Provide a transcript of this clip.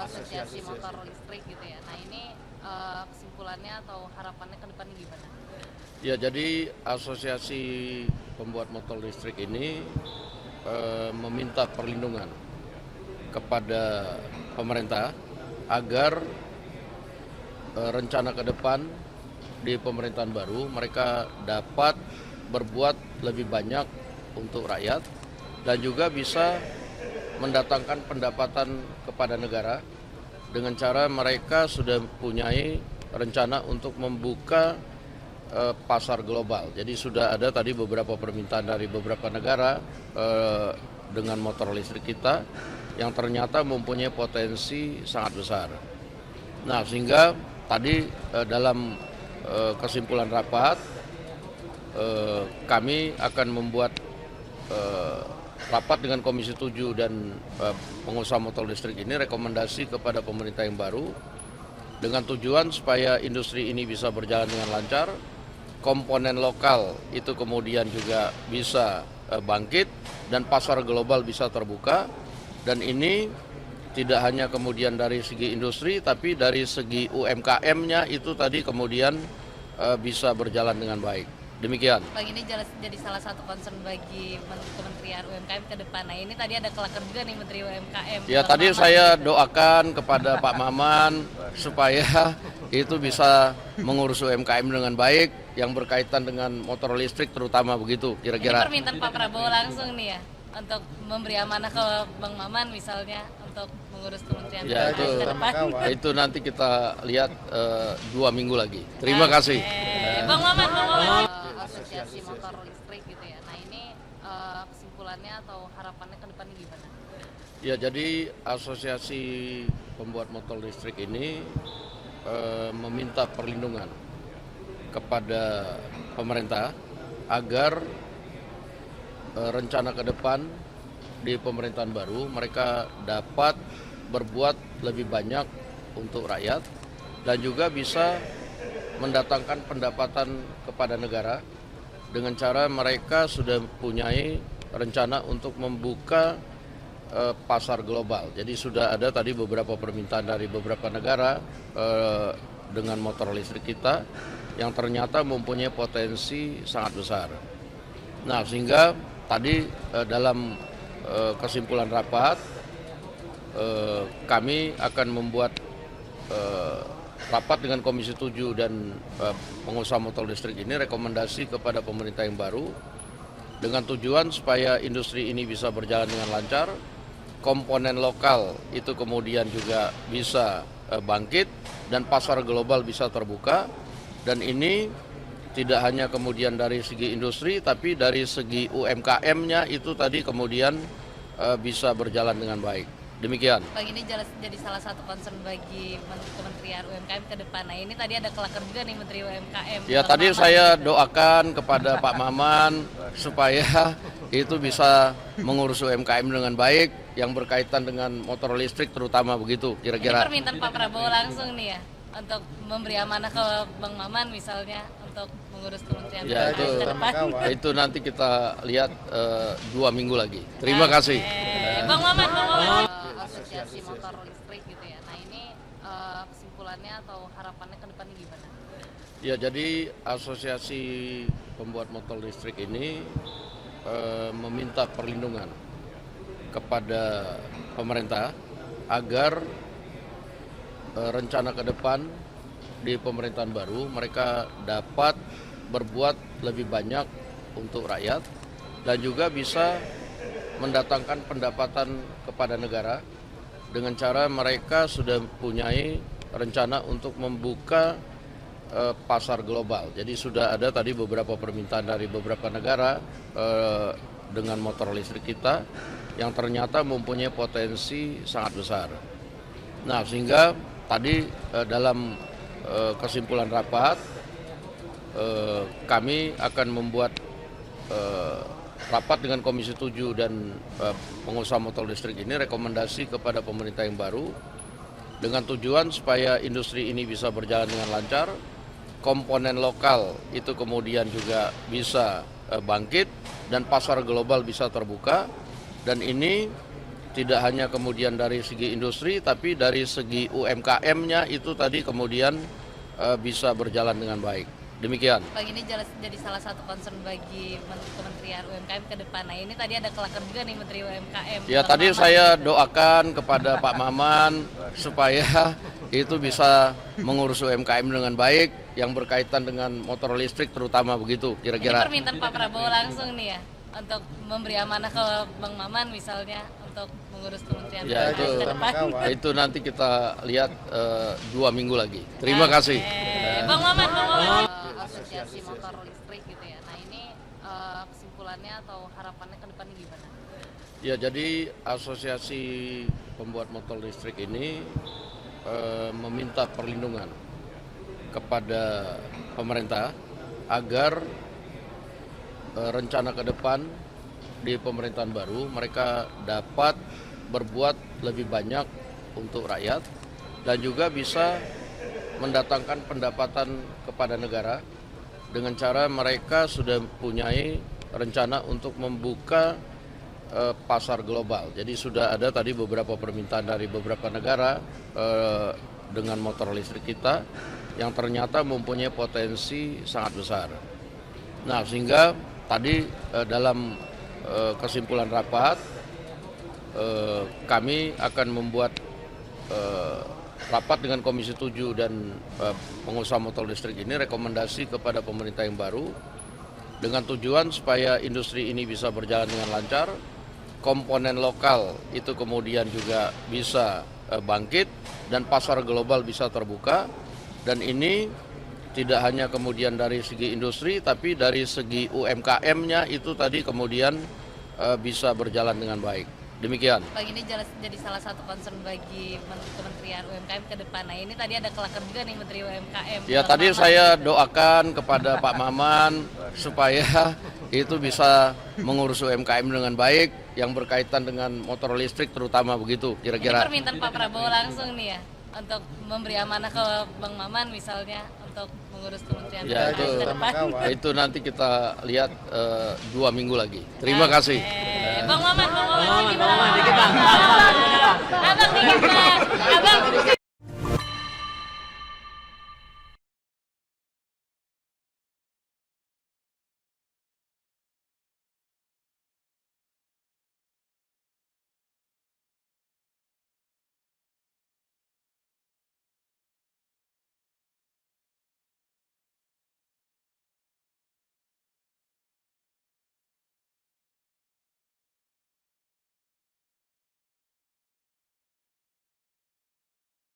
asosiasi motor listrik gitu ya. Nah ini kesimpulannya atau harapannya ke depannya gimana? Ya, jadi asosiasi pembuat motor listrik ini meminta perlindungan kepada pemerintah agar rencana ke depan di pemerintahan baru mereka dapat berbuat lebih banyak untuk rakyat dan juga bisa mendatangkan pendapatan kepada negara dengan cara mereka sudah mempunyai rencana untuk membuka pasar global. Jadi sudah ada tadi beberapa permintaan dari beberapa negara dengan motor listrik kita yang ternyata mempunyai potensi sangat besar. Nah, sehingga tadi dalam kesimpulan rapat kami akan membuat rapat dengan Komisi 7 dan pengusaha motor listrik ini rekomendasi kepada pemerintah yang baru dengan tujuan supaya industri ini bisa berjalan dengan lancar, komponen lokal itu kemudian juga bisa bangkit dan pasar global bisa terbuka, dan ini tidak hanya kemudian dari segi industri tapi dari segi UMKM-nya itu tadi kemudian bisa berjalan dengan baik. Demikian. Bang, ini jadi salah satu concern bagi Kementerian UMKM ke depan. Nah ini tadi ada kelakar juga nih Menteri UMKM. Ya, tadi saya doakan kepada Pak Maman supaya itu bisa mengurus UMKM dengan baik yang berkaitan dengan motor listrik terutama begitu kira-kira. Ini permintaan Pak Prabowo langsung nih ya untuk memberi amanah ke Bang Maman misalnya untuk mengurus Kementerian Ya, UMKM ke depan. itu nanti kita lihat 2 minggu lagi. Terima kasih. Bang Maman, asosiasi motor listrik gitu ya. Nah ini kesimpulannya atau harapannya ke depannya gimana? Ya, jadi asosiasi pembuat motor listrik ini meminta perlindungan kepada pemerintah agar rencana ke depan di pemerintahan baru mereka dapat berbuat lebih banyak untuk rakyat dan juga bisa mendatangkan pendapatan kepada negara dengan cara mereka sudah mempunyai rencana untuk membuka pasar global. Jadi sudah ada tadi beberapa permintaan dari beberapa negara dengan motor listrik kita yang ternyata mempunyai potensi sangat besar. Nah, sehingga tadi dalam kesimpulan rapat kami akan membuat rapat dengan Komisi 7 dan pengusaha motor listrik ini rekomendasi kepada pemerintah yang baru dengan tujuan supaya industri ini bisa berjalan dengan lancar, komponen lokal itu kemudian juga bisa bangkit dan pasar global bisa terbuka, dan ini tidak hanya kemudian dari segi industri tapi dari segi UMKM-nya itu tadi kemudian bisa berjalan dengan baik. Demikian. Bang, ini jadi salah satu concern bagi Kementerian UMKM ke depan. Nah ini tadi ada kelakar juga nih Menteri UMKM. Ya, tadi saya doakan kepada Pak Maman supaya itu bisa mengurus UMKM dengan baik yang berkaitan dengan motor listrik terutama begitu kira-kira. Ini permintaan Pak Prabowo langsung nih ya untuk memberi amanah ke Bang Maman misalnya untuk mengurus Kementerian Ya, UMKM ke depan. itu nanti kita lihat 2 minggu lagi. Terima kasih. Bang Maman, asosiasi motor listrik gitu ya. Nah ini kesimpulannya atau harapannya ke depannya gimana? Ya, jadi asosiasi pembuat motor listrik ini meminta perlindungan kepada pemerintah agar rencana ke depan di pemerintahan baru mereka dapat berbuat lebih banyak untuk rakyat dan juga bisa mendatangkan pendapatan kepada negara dengan cara mereka sudah mempunyai rencana untuk membuka pasar global. Jadi sudah ada tadi beberapa permintaan dari beberapa negara dengan motor listrik kita yang ternyata mempunyai potensi sangat besar. Nah, sehingga tadi dalam kesimpulan rapat kami akan membuat rapat dengan Komisi 7 dan pengusaha motor listrik ini rekomendasi kepada pemerintah yang baru dengan tujuan supaya industri ini bisa berjalan dengan lancar, komponen lokal itu kemudian juga bisa bangkit dan pasar global bisa terbuka, dan ini tidak hanya kemudian dari segi industri, tapi dari segi UMKM-nya itu tadi kemudian bisa berjalan dengan baik. Demikian. Bang, ini jadi salah satu concern bagi Kementerian UMKM ke depan. Nah, ini tadi ada kelakar juga nih Menteri UMKM. Ya, Bang tadi Maman. saya doakan kepada Pak Maman supaya itu bisa mengurus UMKM dengan baik yang berkaitan dengan motor listrik terutama begitu Ini kira-kira. permintaan Pak Prabowo langsung nih ya untuk memberi amanah ke Bang Maman misalnya untuk mengurus Kementerian Ya UMKM ke depan. itu nanti kita lihat 2 minggu lagi. Terima kasih. Bang Maman. Asosiasi motor listrik gitu ya. Nah, ini kesimpulannya atau harapannya ke depannya gimana? Ya, jadi asosiasi pembuat motor listrik ini meminta perlindungan kepada pemerintah agar rencana ke depan di pemerintahan baru mereka dapat berbuat lebih banyak untuk rakyat dan juga bisa mendatangkan pendapatan kepada negara dengan cara mereka sudah mempunyai rencana untuk membuka pasar global. Jadi sudah ada tadi beberapa permintaan dari beberapa negara dengan motor listrik kita yang ternyata mempunyai potensi sangat besar. Nah, sehingga tadi dalam kesimpulan rapat kami akan membuat rapat dengan Komisi 7 dan pengusaha motor listrik ini rekomendasi kepada pemerintah yang baru dengan tujuan supaya industri ini bisa berjalan dengan lancar, komponen lokal itu kemudian juga bisa bangkit dan pasar global bisa terbuka, dan ini tidak hanya kemudian dari segi industri tapi dari segi UMKM-nya itu tadi kemudian bisa berjalan dengan baik. Demikian. Bang, ini jadi salah satu concern bagi Kementerian UMKM ke depan. Nah, ini tadi ada kelakar juga nih Menteri UMKM. Ya, Bang tadi Maman. saya doakan kepada Pak Maman supaya itu bisa mengurus UMKM dengan baik yang berkaitan dengan motor listrik terutama begitu Ini kira-kira. permintaan Pak Prabowo langsung nih ya untuk memberi amanah ke Bang Maman misalnya untuk mengurus Kementerian Ya, UMKM ke depan. itu nanti kita lihat 2 minggu lagi. Terima kasih. Bang Maman, gimana? Abang dikit Bang.